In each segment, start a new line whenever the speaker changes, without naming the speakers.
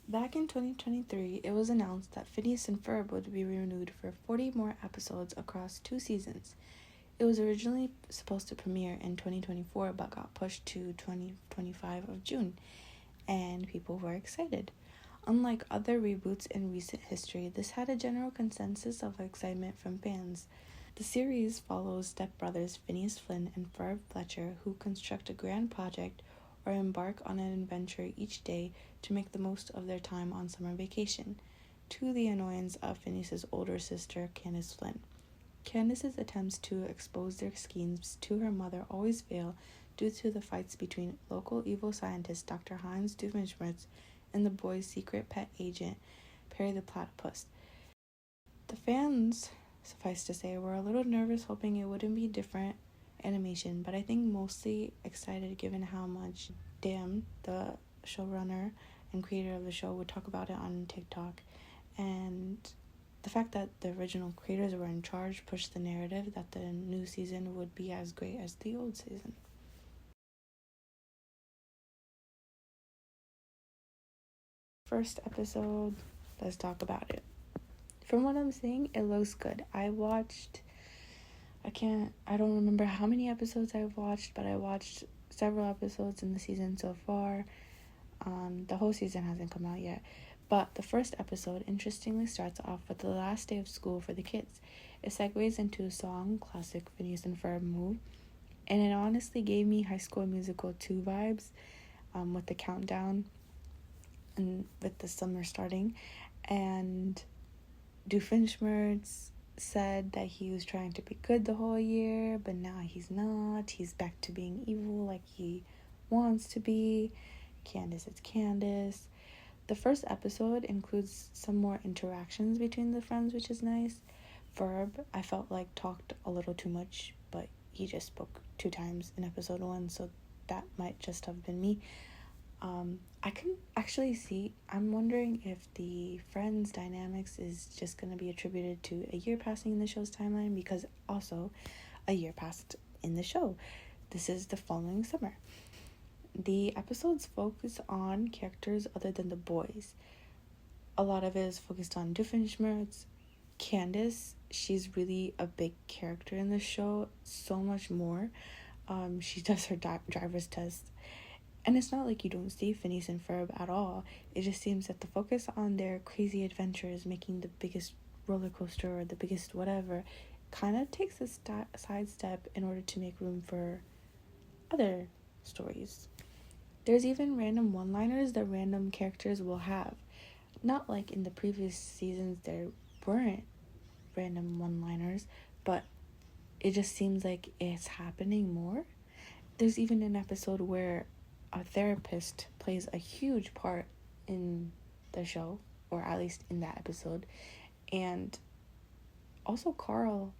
Back in 2023, it was announced that Phineas and Ferb would be renewed for 40 more episodes across 2 seasons. It was originally supposed to premiere in 2024 but got pushed to 2025 of June, and people were excited. Unlike other reboots in recent history, this had a general consensus of excitement from fans. The series follows stepbrothers Phineas Flynn and Ferb Fletcher, who construct a grand project or embark on an adventure each day to make the most of their time on summer vacation, to the annoyance of Phineas's older sister, Candace Flynn. Candace's attempts to expose their schemes to her mother always fail due to the fights between local evil scientist Dr. Heinz Doofenshmirtz and the boy's secret pet agent, Perry the Platypus. The fans, suffice to say, were a little nervous, hoping it wouldn't be different animation, but I think mostly excited given how much Dan, the showrunner and creator of the show, would talk about it on TikTok, and the fact that the original creators were in charge pushed the narrative that the new season would be as great as the old season. First episode, let's talk about it. From what I'm seeing, it looks good. I don't remember how many episodes I've watched, but I watched several episodes in the season so far. The whole season hasn't come out yet. But the first episode interestingly starts off with the last day of school for the kids. It segues into a song, classic Phineas and Ferb move, and it honestly gave me High School Musical 2 vibes, with the countdown and with the summer starting. And Doofenshmirtz said that he was trying to be good the whole year, but now he's not. He's back to being evil like he wants to be. Candace, it's Candace. The first episode includes some more interactions between the friends, which is nice. Ferb, I felt like talked a little too much, but he just spoke 2 times in episode 1, so that might just have been me. I can actually see, I'm wondering if the friends dynamics is just going to be attributed to a year passing in the show's timeline, because also a year passed in the show. This is the following summer. The episodes focus on characters other than the boys. A lot of it is focused on Doofenshmirtz. Candace, she's really a big character in the show, so much more. She does her driver's test. And it's not like you don't see Phineas and Ferb at all. It just seems that the focus on their crazy adventures, making the biggest roller coaster or the biggest whatever, kind of takes a sidestep in order to make room for other stories. There's even random one-liners that random characters will have. Not like in the previous seasons there weren't random one-liners, but it just seems like it's happening more. There's even an episode where a therapist plays a huge part in the show, or at least in that episode. And also Carl,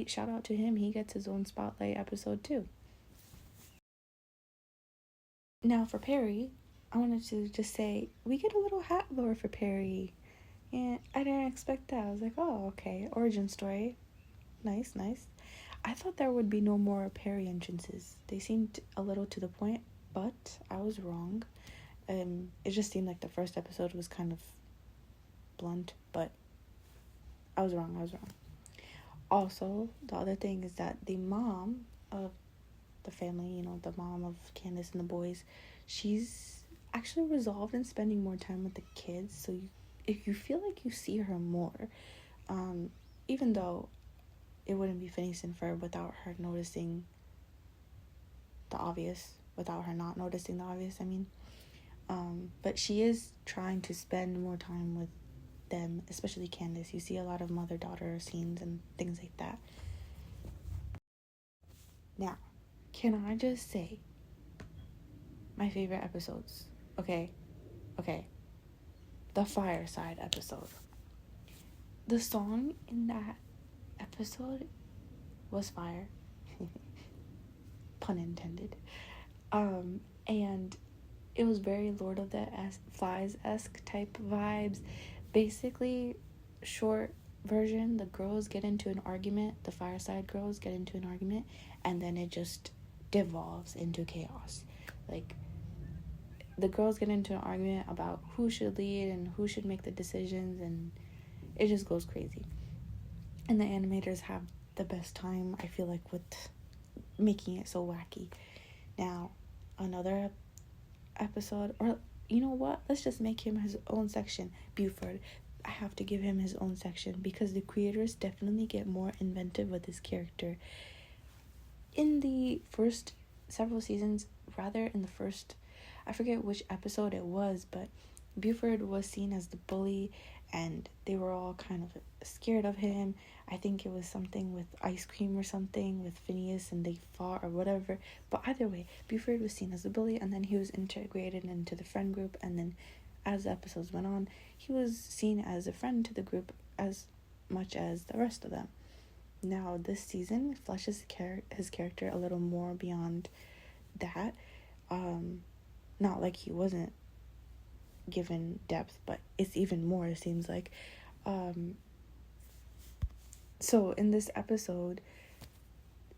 shout out to him, he gets his own spotlight episode too. Now for Perry, I wanted to just say we get a little hat lore for Perry, and I didn't expect that. I was like, oh, okay, origin story, nice. I thought there would be no more Perry entrances. They seemed a little to the point, but I was wrong. It just seemed like the first episode was kind of blunt, but I was wrong. Also, the other thing is that the mom of the family, the mom of Candace and the boys, she's actually resolved in spending more time with the kids, so if you feel like you see her more, even though it wouldn't be Phineas and Ferb without her noticing the obvious, without her not noticing the obvious, but she is trying to spend more time with them, especially Candace. You see a lot of mother-daughter scenes and things like that. Now, can I just say my favorite episodes? Okay. The fireside episode. The song in that episode was fire. Pun intended. And it was very Lord of the Flies-esque type vibes. Basically, short version, the girls get into an argument, the fireside girls get into an argument, and then it just devolves into chaos. Like, the girls get into an argument about who should lead and who should make the decisions, and it just goes crazy. And the animators have the best time, I feel like, with making it so wacky. Now, another episode, or you know what? Let's just make him his own section. Buford. I have to give him his own section because the creators definitely get more inventive with his character. In the first several seasons, rather in the first, I forget which episode it was, but Buford was seen as the bully and they were all kind of scared of him. I think it was something with ice cream or something with Phineas and they fought or whatever. But either way, Buford was seen as the bully and then he was integrated into the friend group, and then as the episodes went on, he was seen as a friend to the group as much as the rest of them. Now, this season fleshes his character a little more beyond that. Not like he wasn't given depth, but it's even more, it seems like. So, in this episode,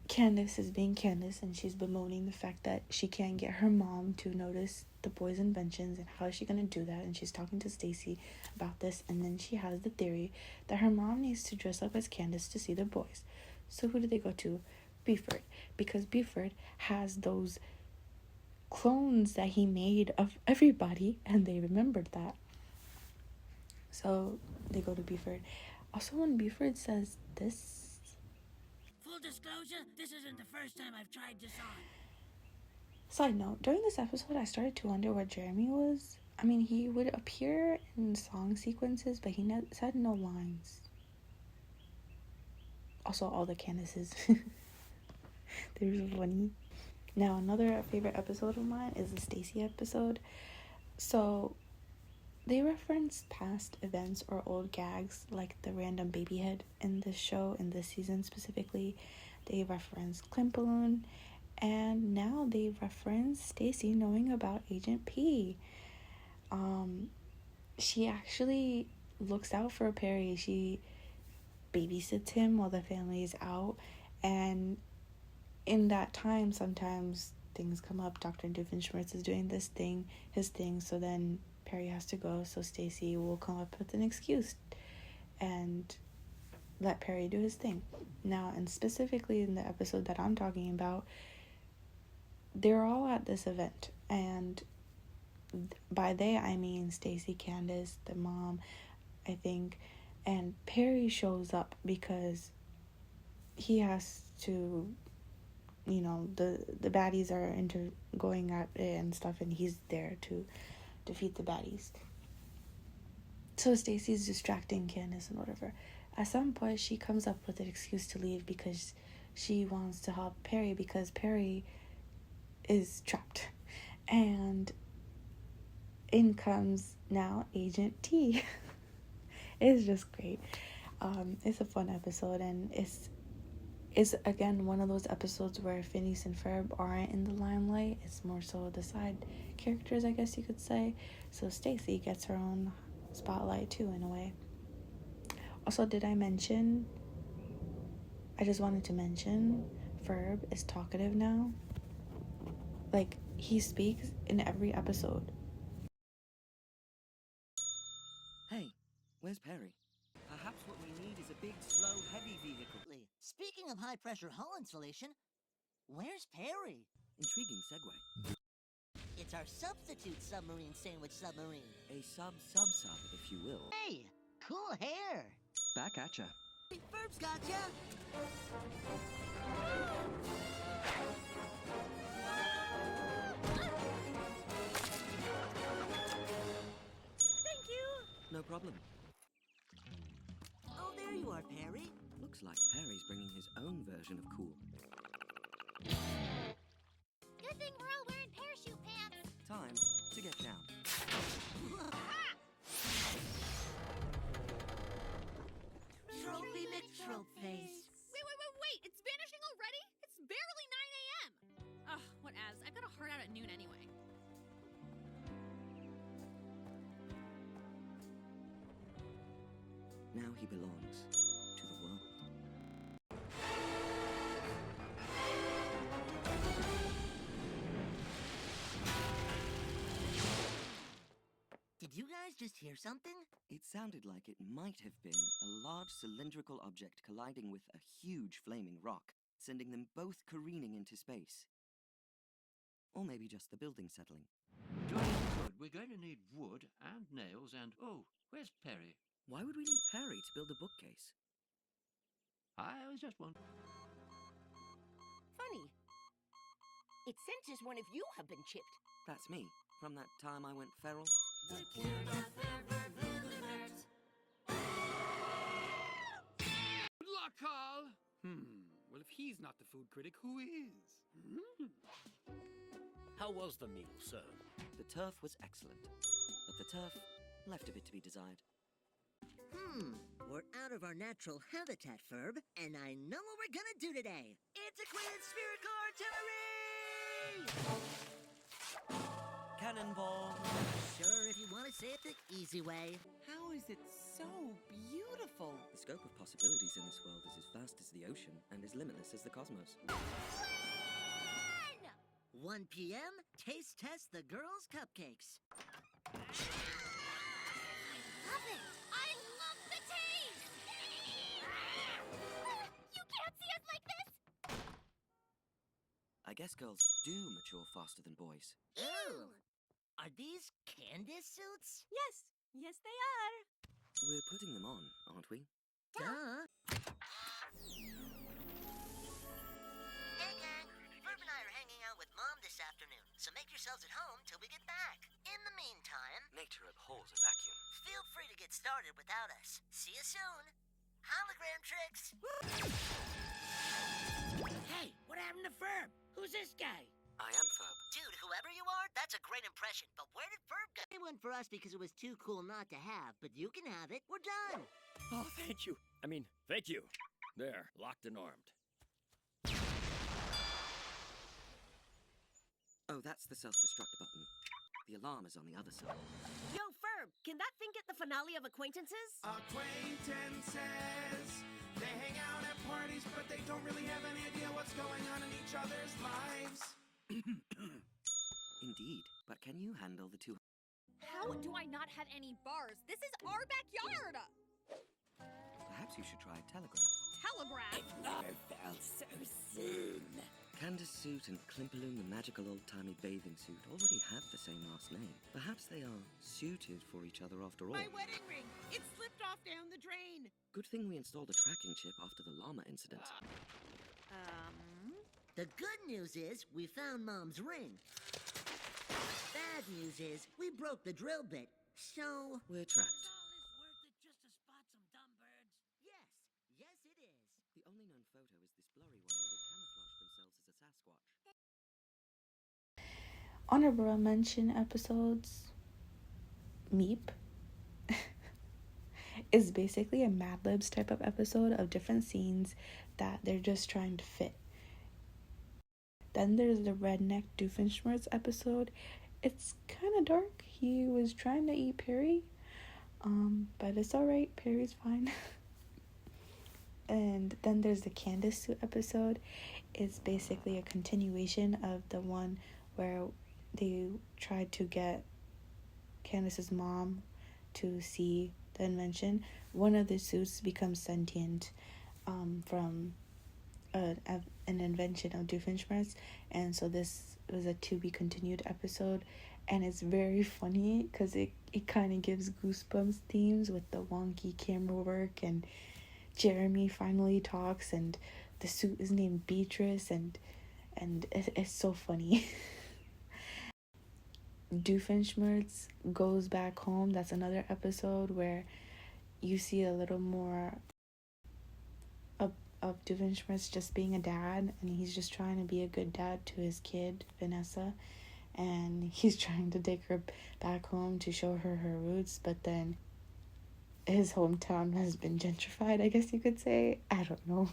Candace is being Candace, and she's bemoaning the fact that she can't get her mom to notice the boys' inventions, and how is she going to do that? And she's talking to Stacy about this, and then she has the theory that her mom needs to dress up as Candace to see the boys. So who do they go to? Buford, because Buford has those clones that he made of everybody, and they remembered that. So they go to Buford. Also, when Buford says this,
full disclosure, this isn't the first time I've tried this on.
Side note, during this episode, I started to wonder what Jeremy was. I mean, he would appear in song sequences, but he said no lines. Also, all the Candaces. They were so funny. Now, another favorite episode of mine is the Stacy episode. So, they reference past events or old gags, like the random baby head in this show, in this season specifically. They reference Klimpaloon, and now they reference Stacy knowing about Agent P. She actually looks out for Perry. She babysits him while the family is out, and in that time, sometimes things come up. Dr. Doofenshmirtz is doing his thing, so then Perry has to go, so Stacy will come up with an excuse and let Perry do his thing. Now, and specifically in the episode that I'm talking about, they're all at this event, and by they I mean Stacy, Candace, the mom, I think, and Perry shows up because he has to, you know, the baddies are into going at it and stuff, and he's there to defeat the baddies. So Stacy's distracting Candace and whatever. At some point, she comes up with an excuse to leave because she wants to help Perry, because Perry is trapped. And in comes now Agent T. It's just great. It's a fun episode, and it's again one of those episodes where Phineas and Ferb aren't in the limelight. It's more so the side characters, I guess you could say. So Stacy gets her own spotlight too, in a way. Also, did I mention, I just wanted to mention, Ferb is talkative now. Like, he speaks in every episode.
Hey, where's Perry? Perhaps what we need is a big, slow, heavy vehicle.
Speaking of high-pressure hull insulation, where's Perry?
Intriguing segue.
It's our substitute submarine sandwich submarine.
A sub, if you will.
Hey, cool hair.
Back at ya.
Ferb's gotcha.
Thank you.
No problem.
Oh, there you are, Perry.
Looks like Perry's bringing his own version of cool.
Good thing we're all wearing parachute pants.
Time to get down.
Trophy McTrope face.
Wait! It's vanishing already? It's barely 9 a.m. Ugh, what as? I've got a heart out at noon anyway.
Now he belongs to the world.
guys just hear something?
It sounded like it might have been a large cylindrical object colliding with a huge flaming rock, sending them both careening into space. Or maybe just the building settling.
Johnny and Wood, we're going to need wood and nails and... Oh, where's Perry?
Why would we need Perry to build a bookcase?
I was just wondering.
Funny. It senses one of you have been chipped.
That's me, from that time I went feral.
Good luck, Carl! Well, if he's not the food critic, who is?
How was the meal, sir?
The turf was excellent, but the turf left a bit to be desired.
We're out of our natural habitat, Ferb, and I know what we're gonna do today. Antiquated spherical artillery!
Cannonball!
Sure, if you want to say it the easy way.
How is it so beautiful?
The scope of possibilities in this world is as vast as the ocean and as limitless as the cosmos.
1 p.m., taste test the girls' cupcakes.
Love it! I love the taste! You can't see us like this!
I guess girls do mature faster than boys.
Ew! Are these Candace suits?
Yes. Yes, they are.
We're putting them on, aren't we?
Duh. Hey, gang. Ferb and I are hanging out with Mom this afternoon, so make yourselves at home till we get back. In the meantime,
Nature abhors a vacuum.
feel free to get started without us. See you soon. Hologram tricks.
Hey, what happened to Ferb? Who's this guy?
I am Ferb.
Dude, whoever you are, that's a great impression. But where did Ferb go? It went for us because it was too cool not to have, but you can have it. We're done.
Oh, thank you. Thank you. There, locked and armed.
Oh, that's the self-destruct button. The alarm is on the other side.
Yo, Ferb, can that thing get the finale of Acquaintances?
Acquaintances. They hang out at parties, but they don't really have any idea what's going on in each other's lives.
Indeed, but can you handle the two?
How do I not have any bars? This is our backyard!
Perhaps you should try a telegraph.
Telegraph?
Never felt so soon.
Candace suit and Klimpaloon the magical old-timey bathing suit already have the same last name. Perhaps they are suited for each other after all.
My wedding ring! It slipped off down the drain!
Good thing we installed a tracking chip after the llama incident.
The good news is we found Mom's ring. Bad news is we broke the drill bit. So,
We're trapped.
all this worth it just to spot some dumb birds? Yes, it is.
The only known photo is this blurry one where they camouflage themselves as a Sasquatch.
Honorable mention episodes. Meep is basically a Mad Libs type of episode of different scenes that they're just trying to fit. Then there's the Redneck Doofenshmirtz episode. It's kind of dark. He was trying to eat Perry, but it's alright. Perry's fine. And then there's the Candace suit episode. It's basically a continuation of the one where they tried to get Candace's mom to see the invention. One of the suits becomes sentient from an invention of Doofenshmirtz, and so this was a to be continued episode, and it's very funny because it kind of gives Goosebumps themes with the wonky camera work, and Jeremy finally talks, and the suit is named Beatrice, and it's so funny. Doofenshmirtz goes back home. That's another episode where you see a little more of Doofenshmirtz just being a dad, and he's just trying to be a good dad to his kid, Vanessa, and he's trying to take her back home to show her her roots, but then his hometown has been gentrified, I guess you could say. I don't know.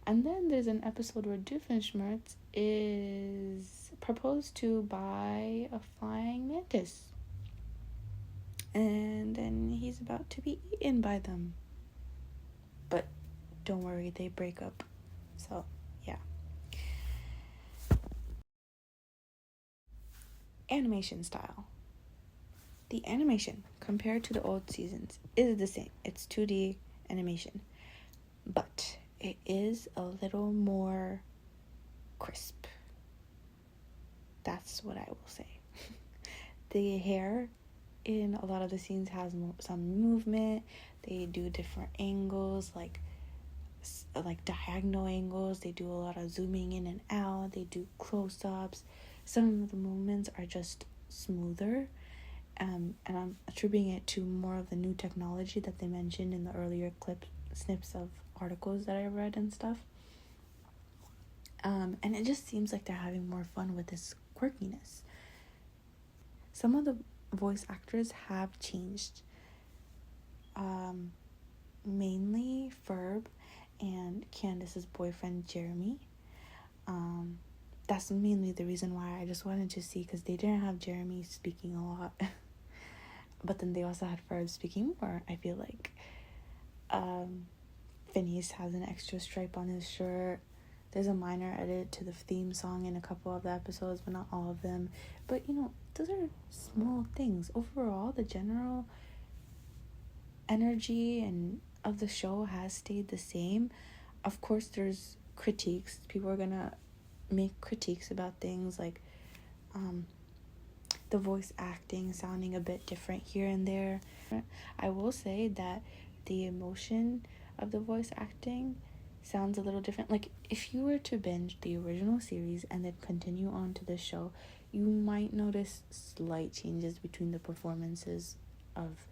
And then there's an episode where Doofenshmirtz is proposed to by a flying mantis, and then he's about to be eaten by them. But don't worry, they break up. So, yeah. Animation style. The animation, compared to the old seasons, is the same. It's 2D animation. But it is a little more crisp. That's what I will say. The hair in a lot of the scenes has some movement. They do different angles, like diagonal angles. They do a lot of zooming in and out. They do close-ups. Some of the movements are just smoother, and I'm attributing it to more of the new technology that they mentioned in the earlier snips of articles that I read and stuff. And it just seems like they're having more fun with this quirkiness. Some of the voice actors have changed. Mainly Ferb and Candace's boyfriend Jeremy. That's mainly the reason why I just wanted to see, because they didn't have Jeremy speaking a lot. But then they also had Ferb speaking more, I feel like. Phineas has an extra stripe on his shirt. There's a minor edit to the theme song in a couple of the episodes, but not all of them. But, those are small things. Overall, the general energy and of the show has stayed the same. Of course, there's critiques. People are gonna make critiques about things like the voice acting sounding a bit different here and there. I will say that the emotion of the voice acting sounds a little different. Like, if you were to binge the original series and then continue on to the show, you might notice slight changes between the performances of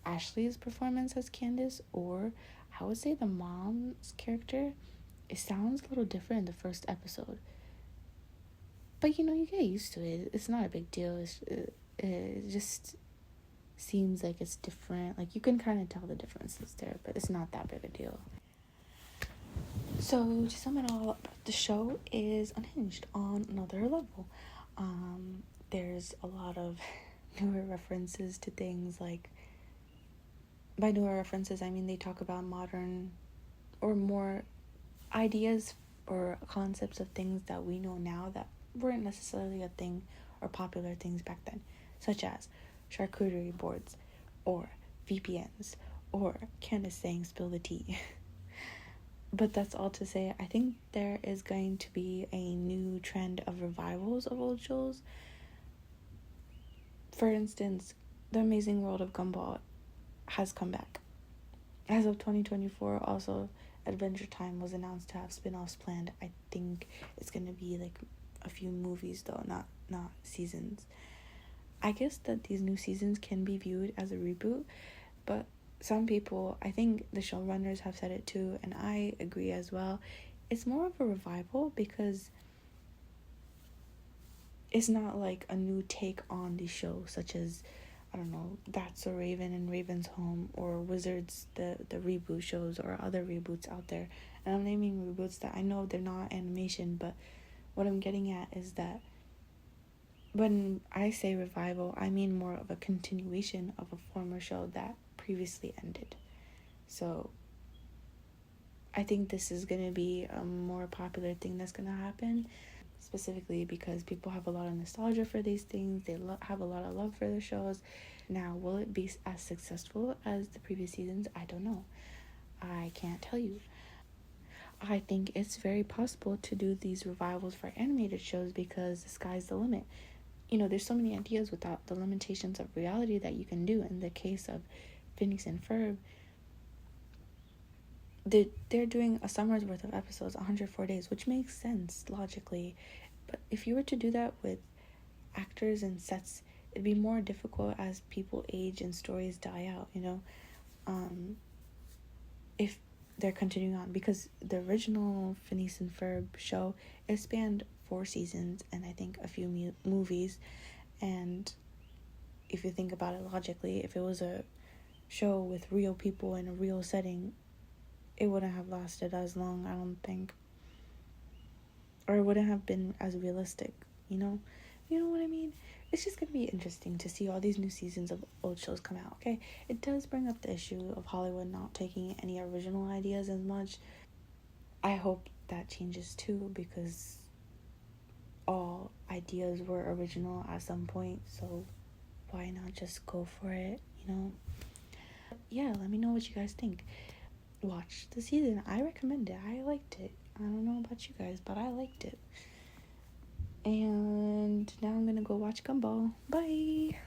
Ashley's performance as Candace, or I would say the mom's character. It sounds a little different in the first episode, but you get used to it. It's not a big deal. It just seems like it's different. Like, you can kind of tell the differences there, but it's not that big a deal. So to sum it all up, the show is unhinged on another level. There's a lot of newer references to things. Like, by newer references, I mean they talk about modern or more ideas or concepts of things that we know now that weren't necessarily a thing or popular things back then, such as charcuterie boards or VPNs or Candace saying spill the tea. But that's all to say, I think there is going to be a new trend of revivals of old shows. For instance, The Amazing World of Gumball has come back. As of 2024, also, Adventure Time was announced to have spin-offs planned. I think it's going to be like a few movies though, not seasons. I guess that these new seasons can be viewed as a reboot, but some people, I think the showrunners have said it too, and I agree as well, it's more of a revival because it's not like a new take on the show, such as, I don't know, That's So Raven and Raven's Home, or Wizards, the reboot shows, or other reboots out there. And I'm naming reboots that I know they're not animation, but what I'm getting at is that when I say revival, I mean more of a continuation of a former show that previously ended. So I think this is going to be a more popular thing that's going to happen, specifically because people have a lot of nostalgia for these things. They have a lot of love for the shows. Now, will it be as successful as the previous seasons? I don't know. I can't tell you. I think it's very possible to do these revivals for animated shows because the sky's the limit. There's so many ideas without the limitations of reality that you can do. In the case of Phineas and Ferb, they're doing a summer's worth of episodes, 104 days, which makes sense logically. But if you were to do that with actors and sets, it'd be more difficult as people age and stories die out, if they're continuing on. Because the original Phineas and Ferb show, it spanned 4 seasons and I think a few movies. And if you think about it logically, if it was a show with real people in a real setting, it wouldn't have lasted as long, I don't think. Or it wouldn't have been as realistic, You know what I mean? It's just going to be interesting to see all these new seasons of old shows come out, okay? It does bring up the issue of Hollywood not taking any original ideas as much. I hope that changes too, because all ideas were original at some point, so why not just go for it, you know? Yeah, let me know what you guys think. Watch the season. I recommend it. I liked it. I don't know about you guys, but I liked it. And now I'm gonna go watch Gumball. Bye.